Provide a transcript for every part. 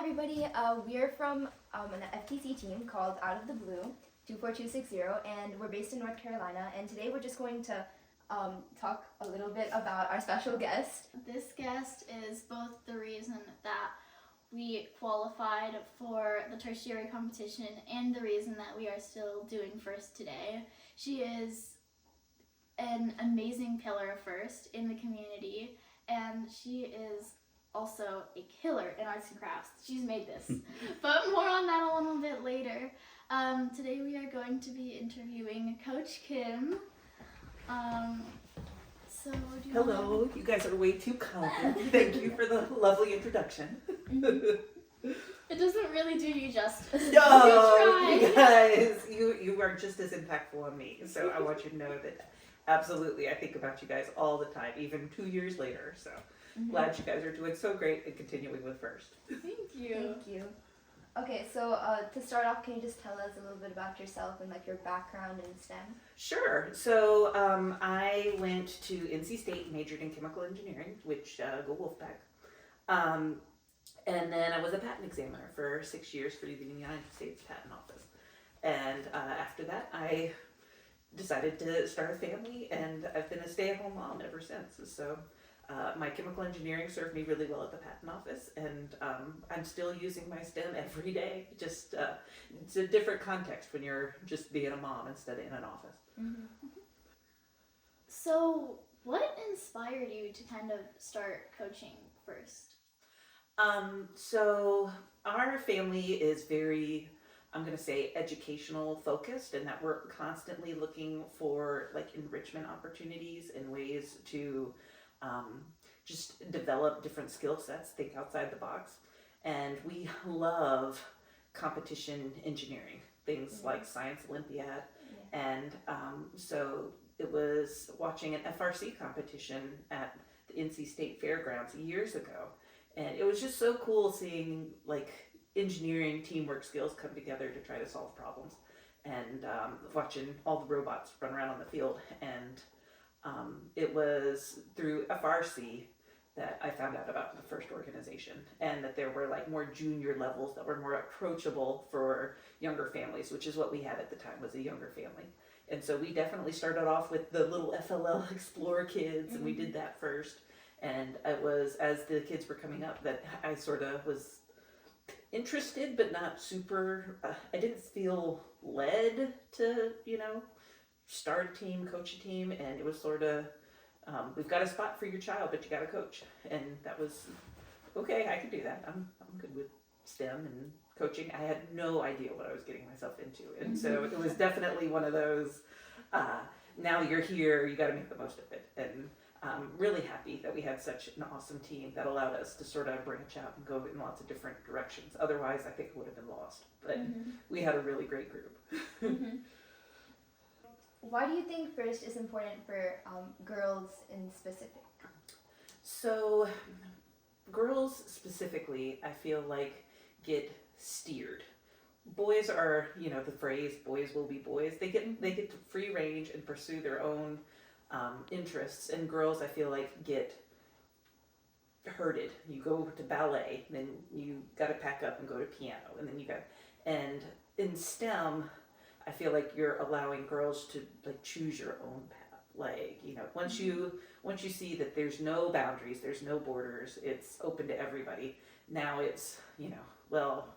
everybody. We're from an FTC team called Out of the Blue 24260, and we're based in North Carolina. And today we're just going to talk a little bit about our special guest. This guest is both the reason that we qualified for the tertiary competition and the reason that we are still doing first today. She is an amazing pillar of first in the community, and she is also a killer in arts and crafts. She's made this, but more on that a little bit later. Today we are going to be interviewing Coach Kim. Hello, you guys are way too kind. Thank you for the lovely introduction. It doesn't really do you justice. No, you guys, you are just as impactful on me. So I want you to know that absolutely I think about you guys all the time, even 2 years later. So glad you guys are doing so great and continuing with first. Thank you. Thank you. Okay, so to start off, can you just tell us a little bit about yourself and like your background in STEM? Sure. So I went to NC State, majored in chemical engineering, which go Wolfpack. And then I was a patent examiner for 6 years for the United States Patent Office. And after that, I decided to start a family, and I've been a stay-at-home mom ever since. So my chemical engineering served me really well at the patent office, and I'm still using my STEM every day. Just it's a different context when you're just being a mom instead of in an office. So, what inspired you to kind of start coaching first? So our family is very, I'm going to say, educational focused, and that we're constantly looking for like enrichment opportunities and ways to just develop different skill sets, think outside the box. And we love competition engineering, things like Science Olympiad. And so it was watching an FRC competition at the NC State Fairgrounds years ago. And it was just so cool seeing like engineering teamwork skills come together to try to solve problems, and watching all the robots run around on the field. And it was through FRC that I found out about the first organization, and that there were like more junior levels that were more approachable for younger families, which is what we had at the time, was a younger family. And so we definitely started off with the little FLL Explorer kids, and we did that first. And it was as the kids were coming up that I sort of was interested, but not super, I didn't feel led to, start a team, coach a team. And it was sort of, we've got a spot for your child, but you got to coach. And that was, okay, I can do that. I'm good with STEM and coaching. I had no idea what I was getting myself into. And so it was definitely one of those, now you're here, you got to make the most of it. And I'm really happy that we had such an awesome team that allowed us to sort of branch out and go in lots of different directions. Otherwise, I think it would have been lost. But we had a really great group. Why do you think first is important for girls in specific? So, girls specifically, I feel like, get steered. Boys are, the phrase "boys will be boys." They get to free range and pursue their own interests, and girls, I feel like, get herded. You go to ballet, then you got to pack up and go to piano, and then and in STEM, I feel like you're allowing girls to like choose your own path. Like, once you see that there's no boundaries, there's no borders, it's open to everybody. Now it's, well,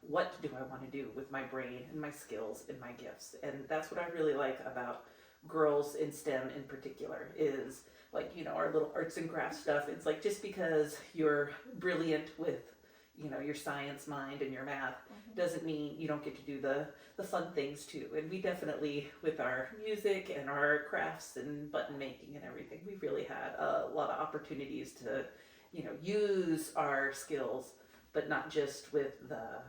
what do I want to do with my brain and my skills and my gifts? And that's what I really like about girls in STEM in particular, is like, our little arts and crafts stuff. It's like, just because you're brilliant with, your science mind and your math doesn't mean you don't get to do the fun things too. And we definitely, with our music and our crafts and button making and everything, we really had a lot of opportunities to, use our skills, but not just with the,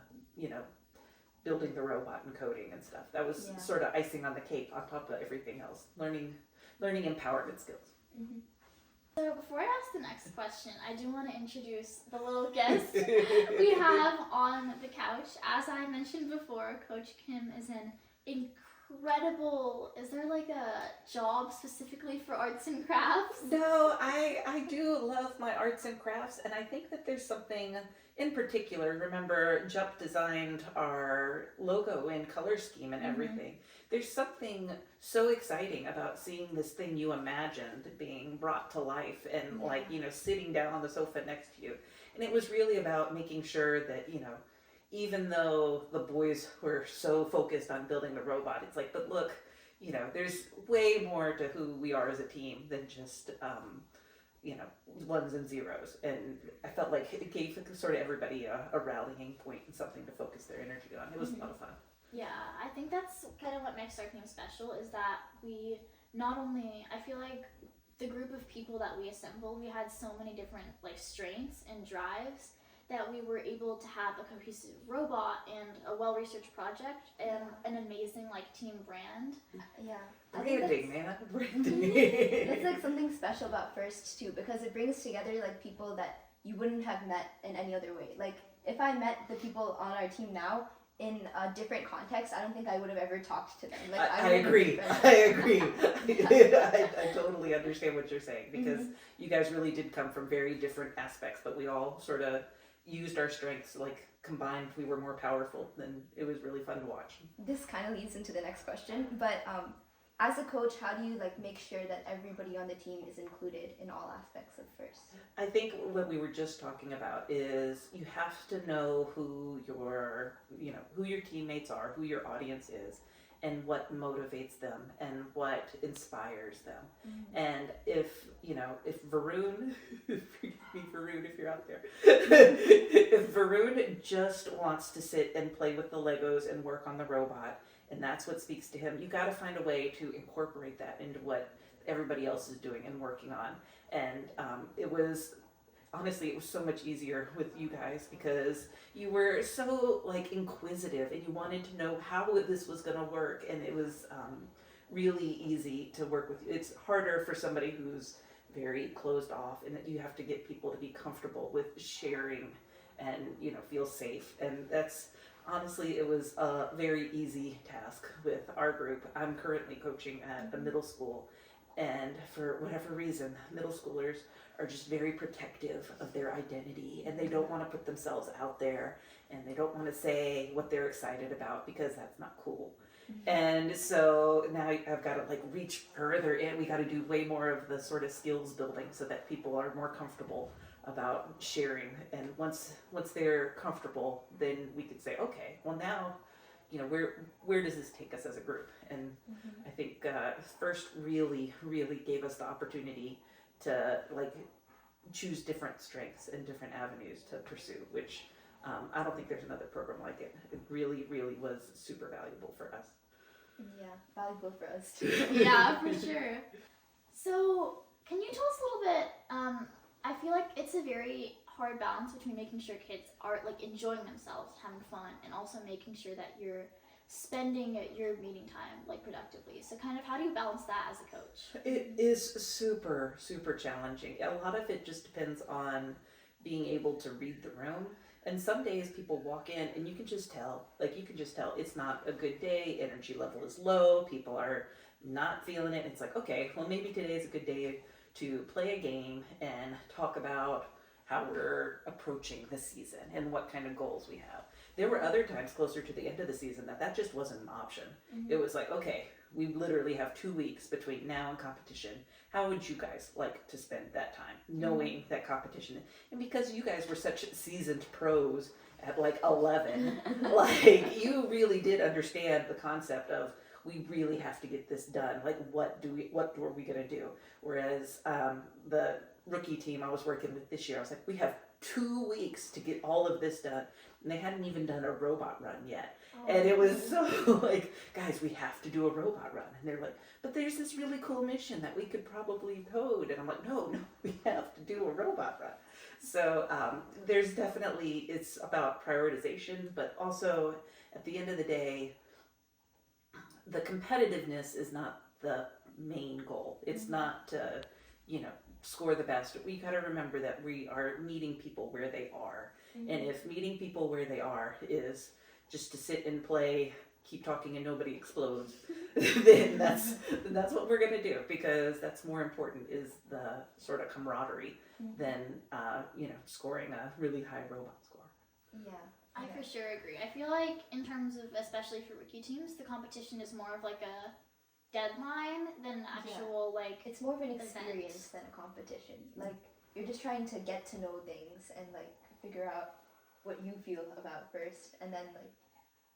building the robot and coding and stuff. That was sort of icing on the cake on top of everything else. Learning empowerment skills. So before I ask the next question, I do want to introduce the little guest we have on the couch. As I mentioned before, Coach Kim is an incredible, is there like a job specifically for arts and crafts? No, I do love my arts and crafts, and I think that there's something in particular, remember Jump designed our logo and color scheme and everything. There's something so exciting about seeing this thing you imagined being brought to life and like, sitting down on the sofa next to you. And it was really about making sure that, even though the boys were so focused on building the robot, it's like, but look, there's way more to who we are as a team than just, ones and zeros. And I felt like it gave sort of everybody a rallying point and something to focus their energy on. It was a lot of fun. Yeah, I think that's kind of what makes our team special, is that we not only, I feel like the group of people that we assembled, we had so many different like strengths and drives that we were able to have a cohesive robot and a well-researched project and an amazing like team brand. Yeah. Branding, man. Branding. It's like something special about First too, because it brings together like people that you wouldn't have met in any other way. Like if I met the people on our team now in a different context, I don't think I would have ever talked to them. Like I agree. I totally understand what you're saying, because you guys really did come from very different aspects, but we all sort of used our strengths, like combined we were more powerful, and it was really fun to watch. This kind of leads into the next question, but as a coach, how do you like make sure that everybody on the team is included in all aspects of First? I think what we were just talking about is you have to know who your teammates are, who your audience is, and what motivates them and what inspires them. And if Varun, forgive me Varun if you're out there, if Varun just wants to sit and play with the Legos and work on the robot, and that's what speaks to him, you got to find a way to incorporate that into what everybody else is doing and working on. And it was so much easier with you guys, because you were so like inquisitive and you wanted to know how this was going to work, and it was really easy to work with you. It's harder for somebody who's very closed off, and that you have to get people to be comfortable with sharing and feel safe. And that's honestly, it was a very easy task with our group. I'm currently coaching at a middle school, and for whatever reason, middle schoolers are just very protective of their identity, and they don't want to put themselves out there, and they don't want to say what they're excited about, because that's not cool. And so now I've got to like reach further in. We got to do way more of the sort of skills building so that people are more comfortable about sharing. And once they're comfortable, then we could say, okay, well now, where does this take us as a group? And I think First really gave us the opportunity to like choose different strengths and different avenues to pursue, which I don't think there's another program like it. It really was super valuable for us. Yeah, valuable for us too. Yeah, for sure. So can you tell us a little bit, I feel like it's a very hard balance between making sure kids are like enjoying themselves, having fun, and also making sure that you're spending your meeting time like productively. So kind of how do you balance that as a coach? It is super challenging. A lot of it just depends on being able to read the room. And some days people walk in and you can just tell it's not a good day, energy level is low, people are not feeling it. It's like, okay, well maybe today is a good day to play a game and talk about how we're approaching the season and what kind of goals we have. There were other times closer to the end of the season that just wasn't an option. It was like, okay, we literally have 2 weeks between now and competition. How would you guys like to spend that time knowing that competition? And because you guys were such seasoned pros at like 11, like you really did understand the concept of, we really have to get this done. Like, what were we going to do? Whereas the rookie team I was working with this year, I was like, we have 2 weeks to get all of this done. And they hadn't even done a robot run yet. And it was so like, guys, we have to do a robot run. And they're like, but there's this really cool mission that we could probably code. And I'm like, no, we have to do a robot run. So there's definitely, it's about prioritization, but also at the end of the day, the competitiveness is not the main goal. It's not to, score the best. We got to remember that we are meeting people where they are. And if meeting people where they are is just to sit and play, keep talking and nobody explodes, then that's what we're going to do, because that's more important, is the sort of camaraderie than, scoring a really high robot score. Yeah. I Okay. for sure agree. I feel like in terms of, especially for rookie teams, the competition is more of like a deadline than actual like It's more of an Event. experience than a competition. Like you're just trying to get to know things and like figure out what you feel about first, and then like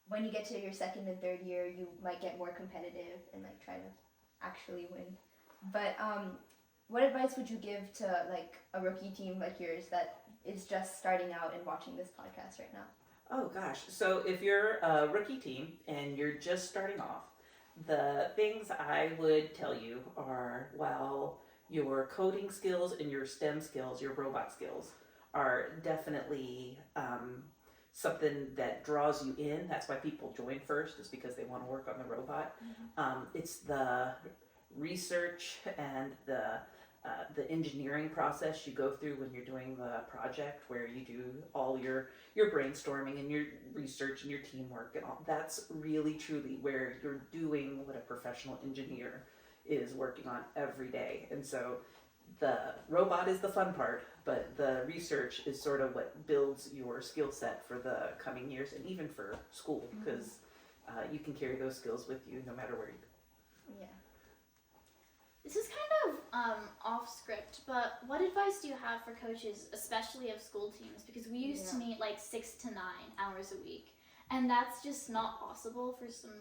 when you get to your second and third year, you might get more competitive and like try to actually win. But what advice would you give to like a rookie team like yours that is just starting out and watching this podcast right now? Oh gosh. So if you're a rookie team and you're just starting off, the things I would tell you are, while your coding skills and your STEM skills, your robot skills, are definitely something that draws you in. That's why people join first, is because they want to work on the robot. It's the research and the engineering process you go through when you're doing the project, where you do all your brainstorming and your research and your teamwork and all. That's really truly where you're doing what a professional engineer is working on every day. And so the robot is the fun part, but the research is sort of what builds your skill set for the coming years and even for school, because you can carry those skills with you no matter where you go. Yeah. This is kind of off script, but what advice do you have for coaches, especially of school teams? Because we used to meet like 6 to 9 hours a week, and that's just not possible for some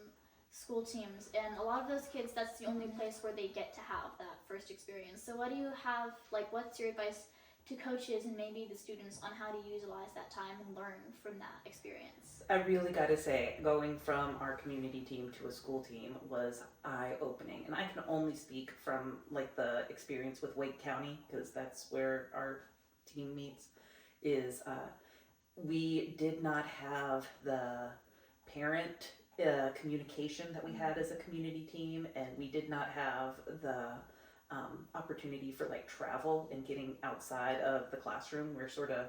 school teams. And a lot of those kids, that's the only place where they get to have that first experience. So what do you have, like, what's your advice to coaches and maybe the students on how to utilize that time and learn from that experience? I really got to say, going from our community team to a school team was eye-opening, and I can only speak from like the experience with Wake County, because that's where our team meets. Is we did not have the parent communication that we had as a community team, and we did not have the opportunity for like travel and getting outside of the classroom. We're sort of,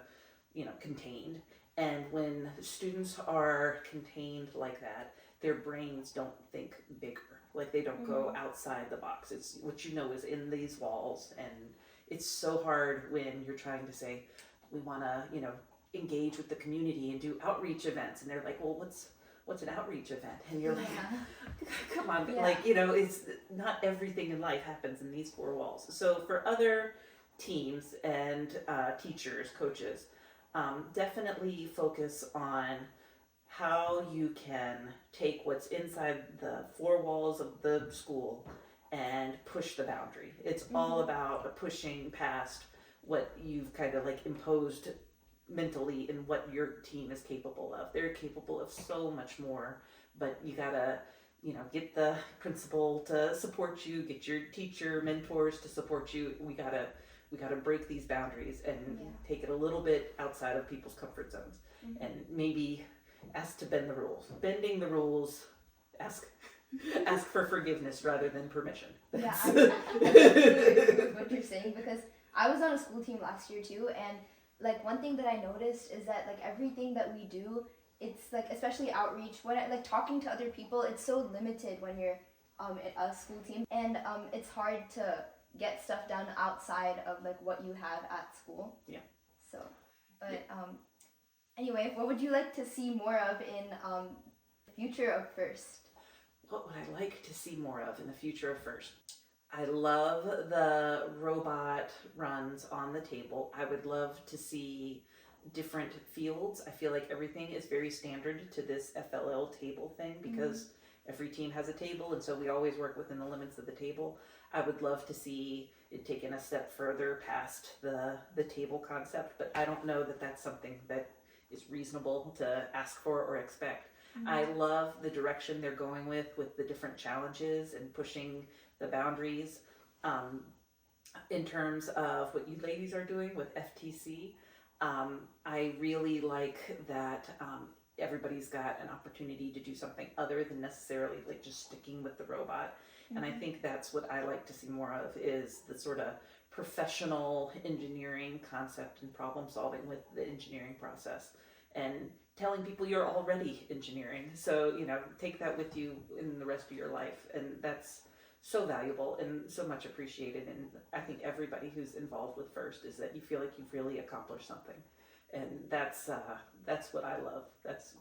contained. And when students are contained like that, their brains don't think bigger. Like they don't go outside the box. It's what is in these walls. And it's so hard when you're trying to say, we want to, engage with the community and do outreach events. And they're like, well, what's an outreach event? And you're like, come on, it's not everything in life happens in these four walls. So for other teams and teachers, coaches, definitely focus on how you can take what's inside the four walls of the school and push the boundary. It's all about pushing past what you've kind of like imposed mentally and what your team is capable of. They're capable of so much more, but you gotta, get the principal to support you, get your teacher mentors to support you. We gotta break these boundaries and take it a little bit outside of people's comfort zones, and maybe ask to bend the rules. Bending the rules, ask for forgiveness rather than permission. Yeah, I agree with what you're saying, because I was on a school team last year too, and like one thing that I noticed is that like everything that we do, it's like, especially outreach, when like talking to other people, it's so limited when you're at a school team, and it's hard to get stuff done outside of like what you have at school. Yeah. So, but anyway, what would you like to see more of in the future of FIRST? What would I like to see more of in the future of FIRST? I love the robot runs on the table. I would love to see different fields. I feel like everything is very standard to this FLL table thing, because every team has a table, and so we always work within the limits of the table. I would love to see it taken a step further past the table concept, but I don't know that that's something that is reasonable to ask for or expect. I love the direction they're going with the different challenges and pushing the boundaries. In terms of what you ladies are doing with FTC, I really like that everybody's got an opportunity to do something other than necessarily like just sticking with the robot. And I think that's what I like to see more of, is the sort of professional engineering concept and problem solving with the engineering process, and telling people you're already engineering. So, take that with you in the rest of your life. And that's so valuable and so much appreciated. And I think everybody who's involved with FIRST is that you feel like you've really accomplished something. And that's that's what I love. That's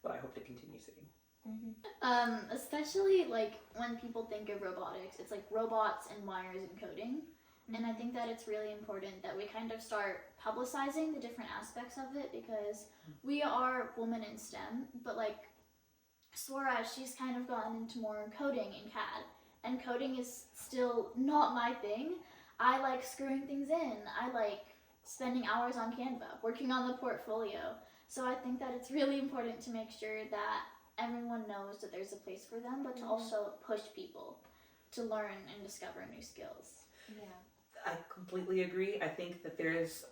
what I hope to continue seeing. Especially like when people think of robotics, it's like robots and wires and coding. And I think that it's really important that we kind of start publicizing the different aspects of it, because we are women in STEM, but like Swara, she's kind of gotten into more coding in CAD, and coding is still not my thing. I like screwing things in. I like spending hours on Canva, working on the portfolio. So I think that it's really important to make sure that everyone knows that there's a place for them, but to also push people to learn and discover new skills. Yeah. I completely agree. I think that there's,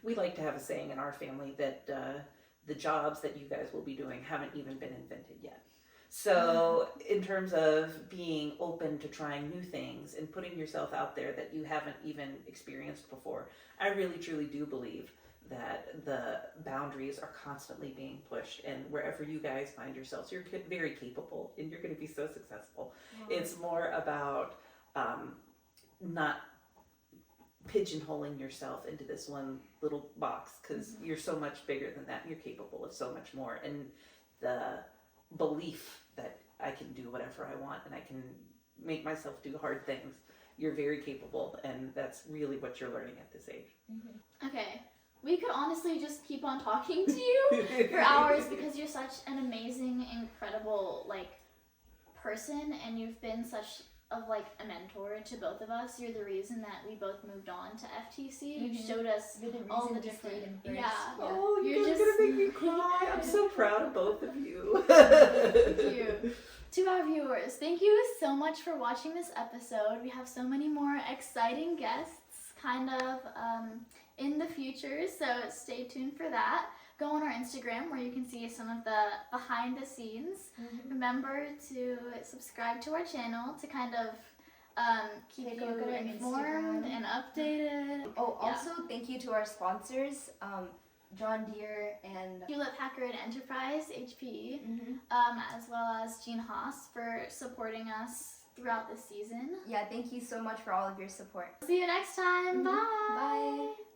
we like to have a saying in our family that the jobs that you guys will be doing haven't even been invented yet. So in terms of being open to trying new things and putting yourself out there that you haven't even experienced before, I really truly do believe that the boundaries are constantly being pushed, and wherever you guys find yourselves, you're very capable and you're going to be so successful. It's more about not pigeonholing yourself into this one little box, because you're so much bigger than that. You're capable of so much more, and the belief that I can do whatever I want and I can make myself do hard things. You're very capable, and that's really what you're learning at this age. Okay, we could honestly just keep on talking to you for hours, because you're such an amazing, incredible like person, and you've been such of like a mentor to both of us. You're the reason that we both moved on to FTC. You showed us all the different. Oh, You're you're just gonna make me cry. I'm so proud of both of you. Thank you. To our viewers, thank you so much for watching this episode. We have so many more exciting guests kind of in the future, so stay tuned for that. Go on our Instagram where you can see some of the behind the scenes. Remember to subscribe to our channel to kind of keep Take a you look at our informed Instagram. and updated. Oh, also thank you to our sponsors, John Deere and Hewlett Packard Enterprise, HP, as well as Gene Haas for supporting us throughout this season. yeah, thank you so much for all of your support. See you next time. Bye. Bye.